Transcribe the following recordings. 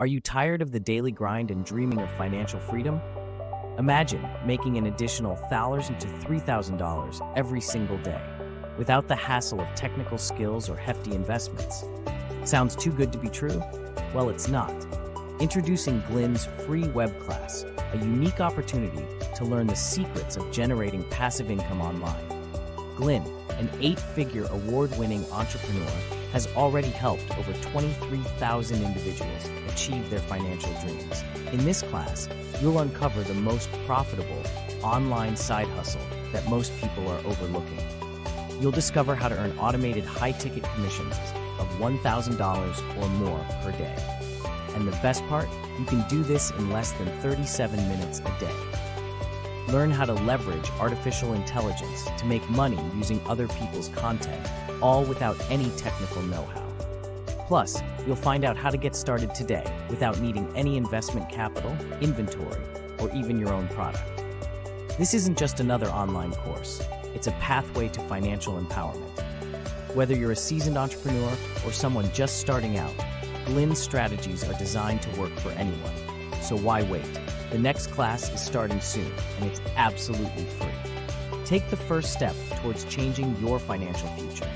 Are you tired of the daily grind and dreaming of financial freedom? Imagine making an additional $1,000 to $3,000 every single day without the hassle of technical skills or hefty investments. Sounds too good to be true? Well, it's not. Introducing Glynn's free web class, a unique opportunity to learn the secrets of generating passive income online. Glynn, an 8-figure award-winning entrepreneur, has already helped over 23,000 individuals achieve their financial dreams. In this class, you'll uncover the most profitable online side hustle that most people are overlooking. You'll discover how to earn automated high-ticket commissions of $1,000 or more per day. And the best part, you can do this in less than 37 minutes a day. Learn how to leverage artificial intelligence to make money using other people's content, all without any technical know-how. Plus, you'll find out how to get started today without needing any investment capital, inventory, or even your own product. This isn't just another online course. It's a pathway to financial empowerment. Whether you're a seasoned entrepreneur or someone just starting out, Glynn's strategies are designed to work for anyone. So why wait? The next class is starting soon, and it's absolutely free. Take the first step towards changing your financial future.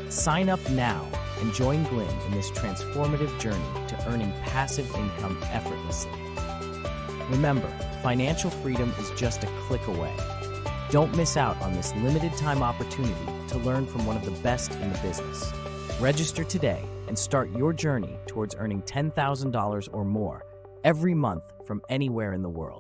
Sign up now and join Glynn in this transformative journey to earning passive income effortlessly. Remember, financial freedom is just a click away. Don't miss out on this limited-time opportunity to learn from one of the best in the business. Register today and start your journey towards earning $10,000 or more every month from anywhere in the world.